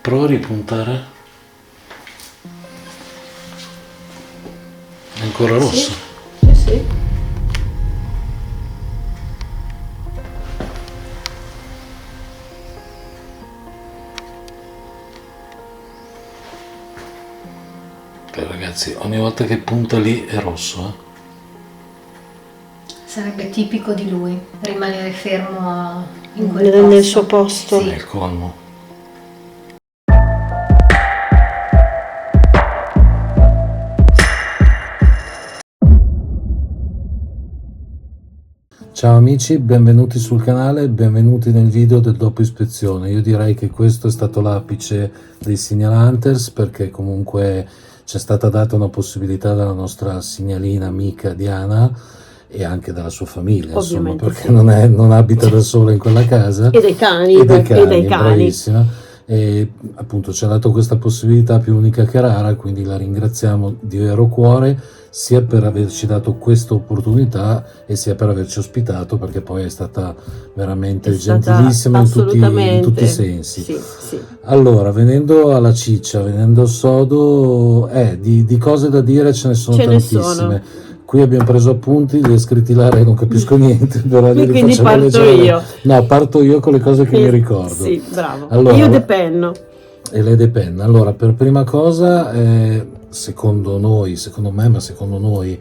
Prova a ripuntare. È ancora rosso. Sì, sì. Ragazzi, ogni volta che punta lì è rosso, Sarebbe tipico di lui, rimanere fermo in quel Nel posto. suo posto. Sì. È il colmo. Ciao amici, benvenuti sul canale, benvenuti nel video del dopo ispezione. Io direi che questo è stato l'apice dei Signal Hunters, perché comunque c'è stata data una possibilità dalla nostra signalina amica Diana e anche dalla sua famiglia, insomma, Ovviamente perché sì. non abita da sola in quella casa. E dei cani, E dei e dei cani. bravissima. E appunto ci ha dato questa possibilità più unica che rara, quindi la ringraziamo di vero cuore, sia per averci dato questa opportunità e sia per averci ospitato, perché poi è stata veramente È stata gentilissima in tutti assolutamente i sensi. Sì, sì. Allora, venendo alla ciccia, venendo al sodo, di cose da dire ce ne sono Ce ne tantissime. sono. Qui abbiamo preso appunti, li ho scritti là e non capisco niente, però li Quindi facciamo parto leggere. io. No, parto io con le cose che mi ricordo. Sì, bravo. Allora, Io depenno. E le depenna. Allora, per prima cosa, secondo me, ma secondo noi,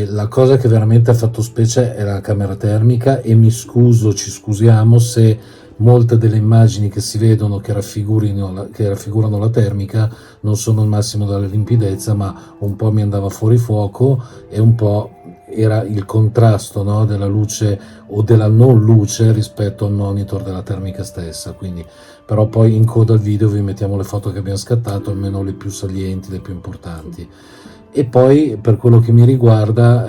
la cosa che veramente ha fatto specie è la camera termica, e ci scusiamo se molte delle immagini che si vedono che raffigurano la termica non sono il massimo della limpidezza, ma un po' mi andava fuori fuoco e un po' era il contrasto, no, della luce o della non luce rispetto al monitor della termica stessa. Quindi, però poi in coda al video vi mettiamo le foto che abbiamo scattato, almeno le più salienti, le più importanti. E poi per quello che mi riguarda,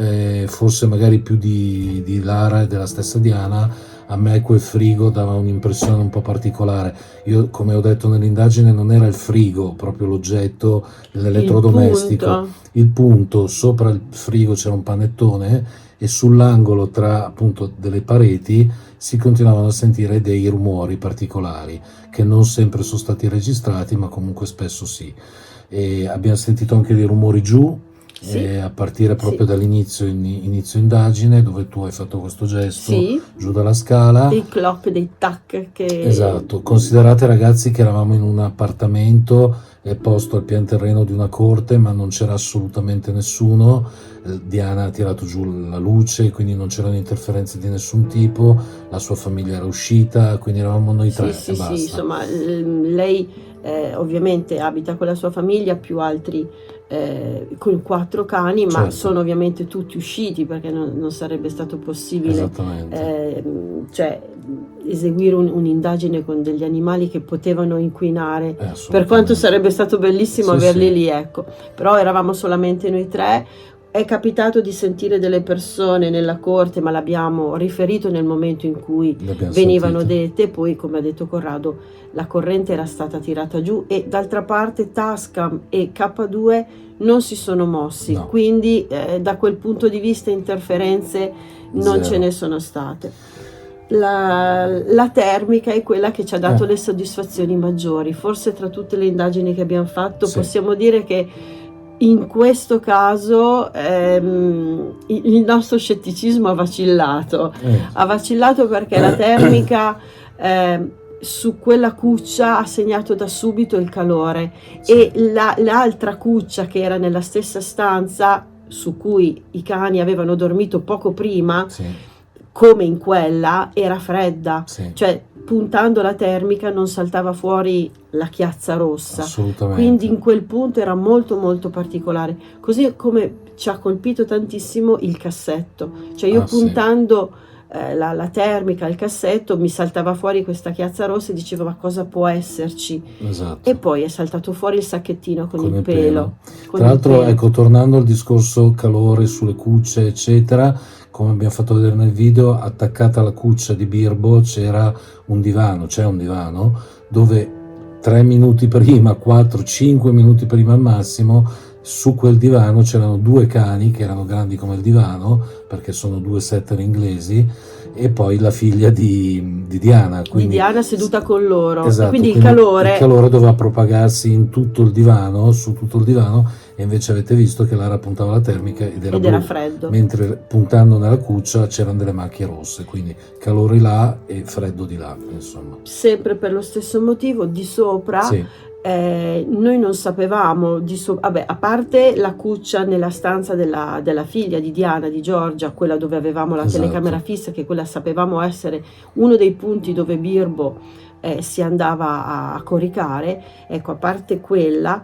forse magari più di Lara e della stessa Diana, a me quel frigo dava un'impressione un po' particolare. Io, come ho detto nell'indagine, non era il frigo proprio l'oggetto, l'elettrodomestico. Il punto, sopra il frigo c'era un panettone e sull'angolo tra appunto delle pareti si continuavano a sentire dei rumori particolari che non sempre sono stati registrati, ma comunque spesso sì. E abbiamo sentito anche dei rumori giù, Sì. a partire proprio dall'inizio indagine, dove tu hai fatto questo gesto, Sì. giù dalla scala. Dei clock, dei tac che... Esatto. Considerate, ragazzi, che eravamo in un appartamento posto al pian terreno di una corte, ma non c'era assolutamente nessuno. Diana ha tirato giù la luce, quindi non c'erano interferenze di nessun tipo, la sua famiglia era uscita, quindi eravamo noi tre e basta. Sì, insomma, lei ovviamente abita con la sua famiglia, più altri con 4 cani, ma Certo. sono ovviamente tutti usciti, perché non sarebbe stato possibile cioè, eseguire un'indagine con degli animali che potevano inquinare, per quanto sarebbe stato bellissimo averli lì, ecco. Però eravamo solamente noi tre. È capitato di sentire delle persone nella corte, ma l'abbiamo riferito nel momento in cui venivano dette. Poi, come ha detto Corrado, la corrente era stata tirata giù, e d'altra parte Tascam e K2 non si sono mossi, No. quindi da quel punto di vista interferenze non Zero. ce ne sono state. La termica è quella che ci ha dato le soddisfazioni maggiori. Forse tra tutte le indagini che abbiamo fatto possiamo dire che in questo caso il nostro scetticismo ha vacillato. Ha vacillato perché la termica su quella cuccia ha segnato da subito il calore, e l'altra cuccia che era nella stessa stanza, su cui i cani avevano dormito poco prima, come in quella, era fredda. Cioè, puntando la termica non saltava fuori la chiazza rossa. Quindi in quel punto era molto molto particolare, così come ci ha colpito tantissimo il cassetto. Cioè io puntando la termica al cassetto mi saltava fuori questa chiazza rossa e dicevo: ma cosa può esserci? E poi è saltato fuori il sacchettino con il pelo. Tra l'altro, ecco, tornando al discorso calore sulle cucce eccetera, come abbiamo fatto vedere nel video, attaccata alla cuccia di Birbo c'è un divano dove 3 minuti prima, 4-5 minuti prima al massimo, su quel divano c'erano 2 cani che erano grandi come il divano, perché sono 2 setter inglesi, e poi la figlia di Diana. Di Diana seduta con loro. Esatto, e quindi il calore doveva propagarsi in tutto il divano, su tutto il divano, e invece avete visto che Lara puntava la termica ed era blu, freddo. mentre puntando nella cuccia c'erano delle macchie rosse, quindi calore là e freddo di là, insomma. Sempre per lo stesso motivo, di sopra Sì. noi non sapevamo, a parte la cuccia nella stanza della figlia di Diana, di Giorgia, quella dove avevamo la Esatto. telecamera fissa, che quella sapevamo essere uno dei punti dove Birbo si andava a coricare, ecco, a parte quella,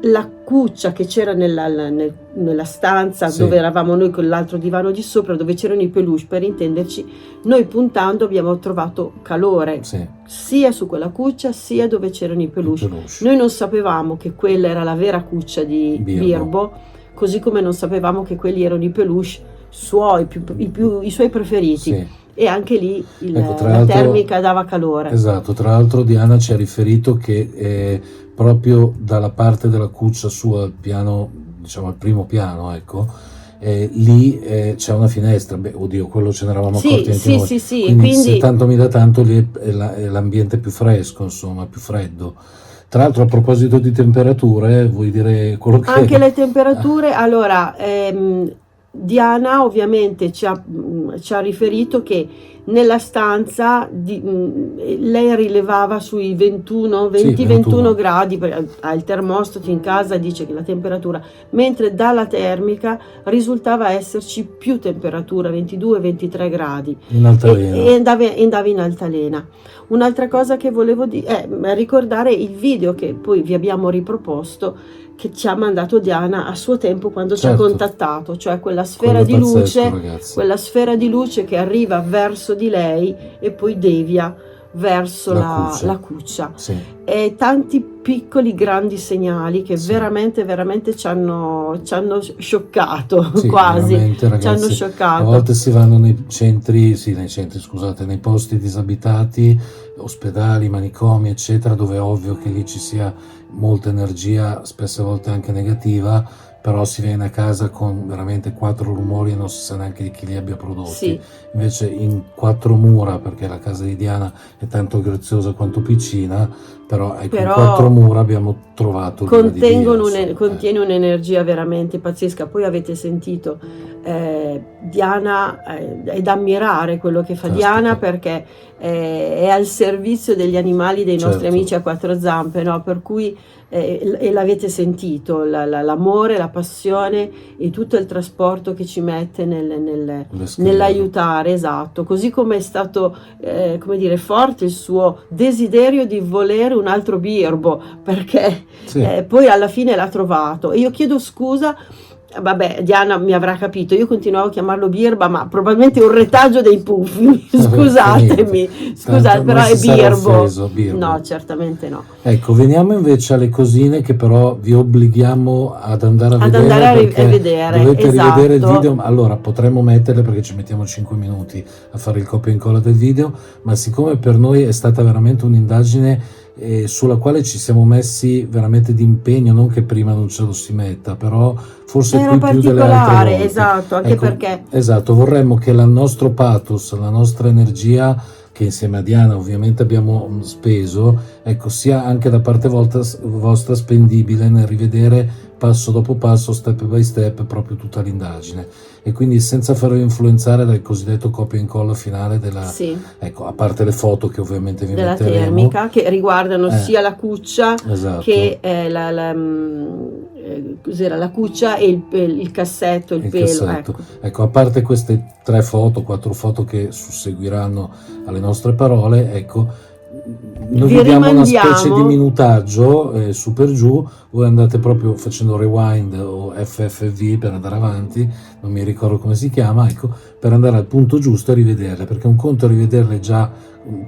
la cuccia che c'era nella stanza Sì. dove eravamo noi con l'altro divano di sopra, dove c'erano i peluche, per intenderci, noi puntando abbiamo trovato calore, Sì. sia su quella cuccia sia dove c'erano i peluche. Noi non sapevamo che quella era la vera cuccia di Birbo, così come non sapevamo che quelli erano i peluche suoi, i suoi preferiti. Sì. E anche lì Ecco, la termica dava calore. Esatto, tra l'altro Diana ci ha riferito che proprio dalla parte della cuccia sua, al piano, diciamo al primo piano, ecco, lì c'è una finestra. Beh, oddio, quello ce ne eravamo accorti anche noi. Sì, quindi se tanto mi dà tanto, lì è l'ambiente più fresco, insomma, più freddo. Tra l'altro, a proposito di temperature, vuoi dire quello che... Anche le temperature, allora, Diana ovviamente ci ha riferito che nella stanza lei rilevava sui 20-21 gradi, ha il termostato in casa, dice che la temperatura, mentre dalla termica risultava esserci più temperatura, 22-23 gradi, in altalena. E andava in altalena. Un'altra cosa che volevo ricordare il video che poi vi abbiamo riproposto, che ci ha mandato Diana a suo tempo quando ci ha contattato, cioè quella sfera di luce, quella sfera di luce che arriva verso di lei e poi devia verso la cuccia. Sì. E tanti piccoli grandi segnali che veramente ci hanno scioccato, quasi ragazzi, ci hanno scioccato. A volte si vanno nei posti disabitati, ospedali, manicomi, eccetera, dove è ovvio che lì ci sia molta energia, spesse volte anche negativa, però si viene a casa con veramente 4 rumori e non si sa neanche di chi li abbia prodotti. Sì. Invece in 4 mura, perché la casa di Diana è tanto graziosa quanto piccina, però in 4 mura abbiamo trovato contiene un'energia veramente pazzesca. Poi avete sentito Diana, è da ammirare quello che fa Diana, perché è al servizio degli animali, dei nostri amici a 4 zampe, no? Per cui e l'avete sentito, l'amore, la passione e tutto il trasporto che ci mette nell'aiutare, esatto, così come è stato forte il suo desiderio di volere un altro Birbo, perché poi alla fine l'ha trovato. E io chiedo scusa, vabbè, Diana mi avrà capito, io continuavo a chiamarlo Birba, ma probabilmente è un retaggio dei puffi, scusatemi, però è Birbo. No, certamente no. Ecco, veniamo invece alle cosine che però vi obblighiamo ad andare a vedere, dovete rivedere il video. Allora, potremmo metterle perché ci mettiamo 5 minuti a fare il copia e incolla del video, ma siccome per noi è stata veramente un'indagine sulla quale ci siamo messi veramente d'impegno, non che prima non ce lo si metta, però forse era più delle altre volte. Esatto, anche perché vorremmo che il nostro pathos, la nostra energia, che insieme a Diana ovviamente abbiamo speso, ecco, sia anche da parte vostra spendibile nel rivedere passo dopo passo, step by step, proprio tutta l'indagine, e quindi senza farvi influenzare dal cosiddetto copia e incolla finale ecco, a parte le foto che ovviamente vi metteremo, della termica, che riguardano sia la cuccia che cos'era la cuccia e il cassetto, il pelo. Ecco, a parte queste 4 foto che susseguiranno alle nostre parole, ecco, noi vi diamo una specie di minutaggio su per giù, voi andate proprio facendo rewind o FFV per andare avanti, non mi ricordo come si chiama, ecco, per andare al punto giusto e rivederle, perché un conto è rivederle già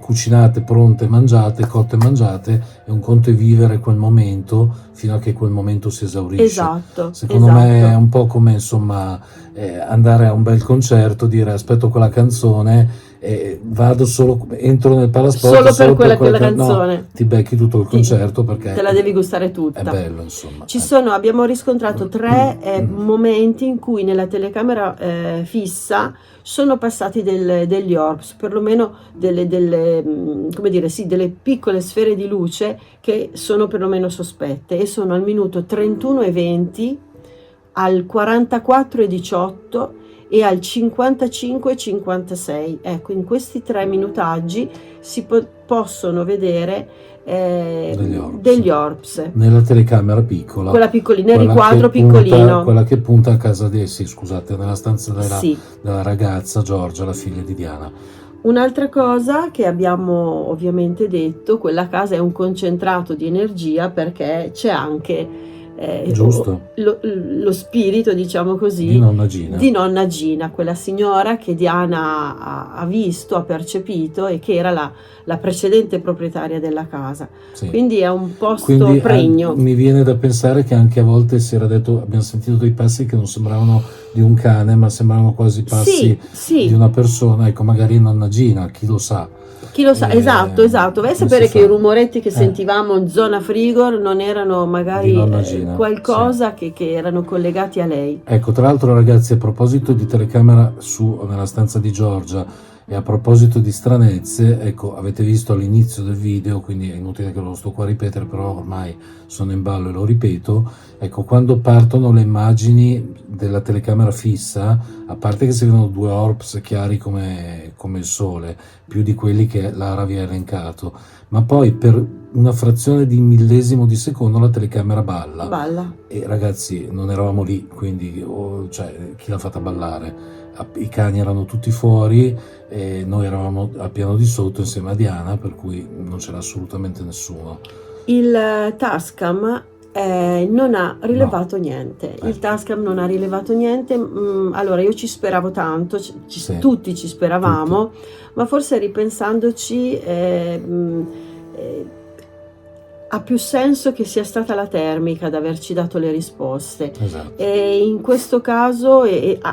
cucinate, pronte, mangiate, cotte e mangiate, e un conto è vivere quel momento fino a che quel momento si esaurisce. Secondo me è un po' come, insomma, andare a un bel concerto, dire aspetto quella canzone entro nel palasport solo per quella no, canzone. ti becchi tutto il concerto perché te la devi gustare tutta. È bello, insomma. Abbiamo riscontrato 3 momenti in cui nella telecamera fissa sono passati degli orbs, perlomeno delle piccole sfere di luce che sono perlomeno sospette, e sono al minuto 31:20, al 44:18 e al 55:56. Ecco, in questi 3 minutaggi si possono vedere degli orbs nella telecamera piccola, quella piccolina, il quella riquadro che punta, piccolino, quella che punta a casa scusate, nella stanza sì. della ragazza Giorgia, la figlia di Diana. Un'altra cosa che abbiamo ovviamente detto: quella casa è un concentrato di energia, perché c'è anche giusto, lo spirito, diciamo così, di nonna Gina, quella signora che Diana ha visto, ha percepito, e che era la precedente proprietaria della casa. Sì. Quindi è un posto pregno. Mi viene da pensare che anche a volte si era detto, abbiamo sentito dei passi che non sembravano di un cane, ma sembravano quasi passi sì. di una persona. Ecco, magari nonna Gina, chi lo sa. Chi lo sa, esatto. Vai a sapere che i rumoretti che sentivamo in zona Frigor non erano magari qualcosa che erano collegati a lei. Ecco, tra l'altro, ragazzi, a proposito di telecamera nella stanza di Giorgia e a proposito di stranezze, ecco, avete visto all'inizio del video, quindi è inutile che lo sto qua a ripetere, però ormai sono in ballo e lo ripeto. Ecco, quando partono le immagini della telecamera fissa, a parte che si vedono 2 orbs chiari come il sole, più di quelli che Lara vi ha elencato, ma poi per una frazione di millesimo di secondo la telecamera balla. E ragazzi, non eravamo lì, quindi chi l'ha fatta ballare? I cani erano tutti fuori e noi eravamo al piano di sotto insieme a Diana, per cui non c'era assolutamente nessuno. Il Tascam non ha rilevato niente. Il Tascam non ha rilevato niente. Allora, io ci speravo tanto, tutti ci speravamo, ma forse ripensandoci ha più senso che sia stata la termica ad averci dato le risposte. Esatto. E in questo caso,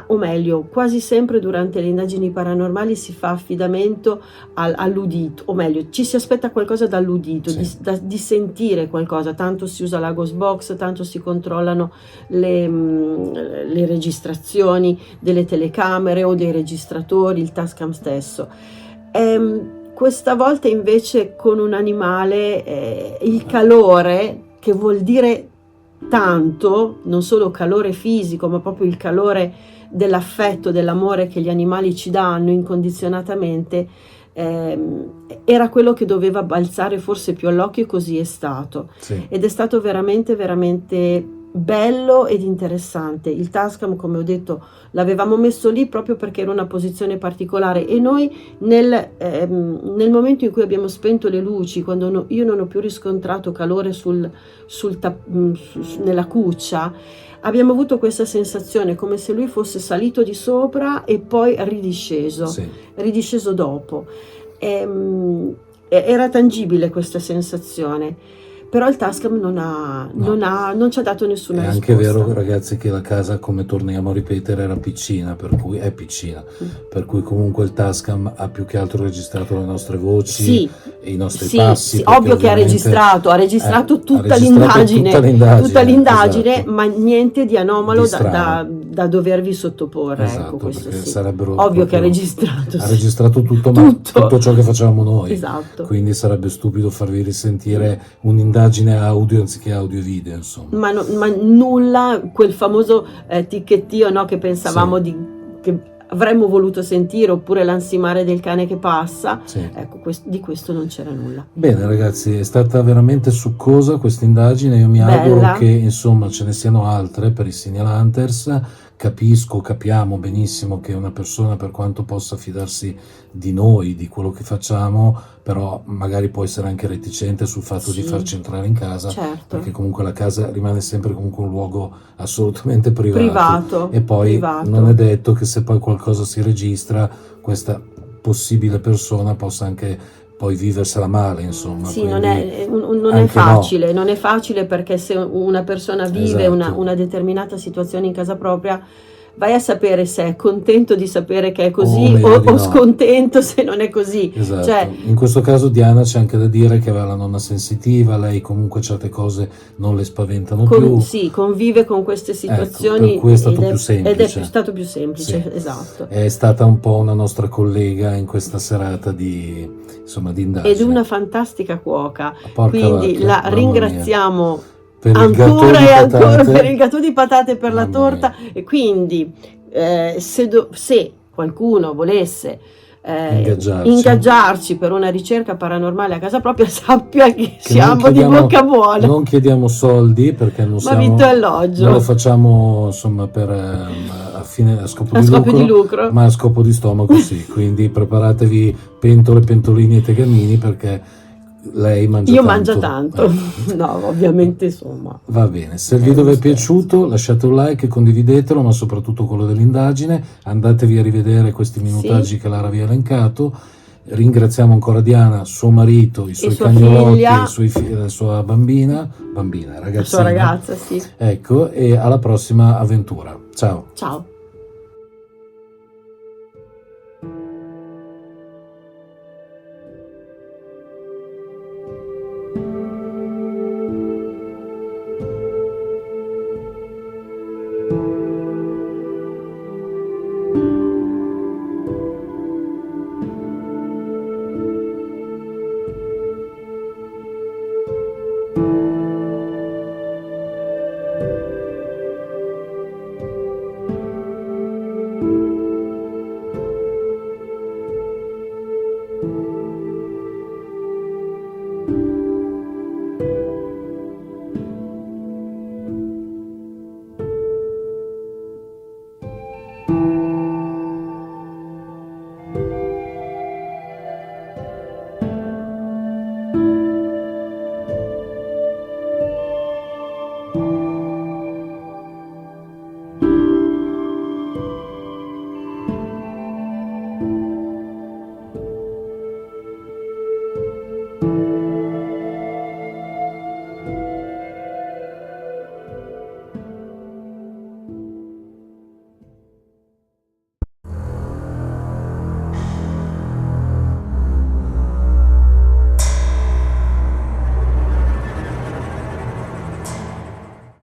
o meglio, quasi sempre durante le indagini paranormali si fa affidamento all'udito, o meglio, ci si aspetta qualcosa dall'udito, di sentire qualcosa. Tanto si usa la ghost box, tanto si controllano le registrazioni delle telecamere o dei registratori, il Tascam stesso. Questa volta invece con un animale, il calore, che vuol dire tanto, non solo calore fisico, ma proprio il calore dell'affetto, dell'amore che gli animali ci danno incondizionatamente, era quello che doveva balzare forse più all'occhio, e così è stato. Ed è stato veramente, veramente bello ed interessante. Il Tascam, come ho detto, l'avevamo messo lì proprio perché era una posizione particolare, e noi nel momento in cui abbiamo spento le luci, quando io non ho più riscontrato calore nella cuccia, abbiamo avuto questa sensazione come se lui fosse salito di sopra e poi ridisceso dopo. Era tangibile questa sensazione. Però il Tascam non ci ha dato nessuna risposta. È anche vero, ragazzi, che la casa, come torniamo a ripetere, era piccina, per cui è piccina, per cui comunque il Tascam ha più che altro registrato le nostre voci e i nostri passi. Sì, ovvio che ha registrato tutta l'indagine, esatto. Ma niente di anomalo da dovervi sottoporre. Esatto, ecco, questo perché sì. sarebbero ovvio che ha registrato. Ha registrato tutto, ma tutto ciò che facevamo noi. Esatto. Quindi sarebbe stupido farvi risentire un'indagine audio anziché audio e video, insomma. Ma nulla, quel famoso ticchettio, no, che pensavamo che avremmo voluto sentire, oppure l'ansimare del cane che passa. Ecco, di questo non c'era nulla. Bene, ragazzi, è stata veramente succosa questa indagine. Io mi auguro che insomma ce ne siano altre per i Serial Hunters. Capiamo benissimo che una persona, per quanto possa fidarsi di noi, di quello che facciamo, però magari può essere anche reticente sul fatto di farci entrare in casa, perché comunque la casa rimane sempre comunque un luogo assolutamente privato. E poi non è detto che se poi qualcosa si registra, questa possibile persona possa anche poi viversela male, insomma. Sì, non è facile, non è facile, perché se una persona vive una determinata situazione in casa propria, vai a sapere se è contento di sapere che è così meglio di o no. scontento se non è così. Esatto. Cioè, in questo caso Diana c'è anche da dire che aveva la nonna sensitiva, lei comunque certe cose non le spaventano più. sì, convive con queste situazioni, per cui è stato più semplice. ed è stato più semplice, Sì. esatto. È stata un po' una nostra collega in questa serata di indagine. Ed una fantastica cuoca, Porca quindi vacca, la mamma ringraziamo per il gattò ancora di e ancora patate. per il gattò di patate e per la Mamma torta. E quindi se qualcuno volesse ingaggiarci per una ricerca paranormale a casa propria, sappia che siamo di bocca buona. Non chiediamo soldi perché non siamo, vitto e alloggio. non lo facciamo insomma per a scopo di lucro, ma a scopo di stomaco sì. Quindi preparatevi pentole, pentolini e tegamini perché lei mangia Io tanto. mangio tanto. No, ovviamente, insomma. Va bene, se il video vi è piaciuto lasciate un like, condividetelo, ma soprattutto quello dell'indagine, andatevi a rivedere questi minutaggi che Lara vi ha elencato. Ringraziamo ancora Diana, suo marito, i suoi cagnolotti, la sua bambina, ragazzina. La sua ragazza, sì. Ecco, e alla prossima avventura. Ciao. Ciao.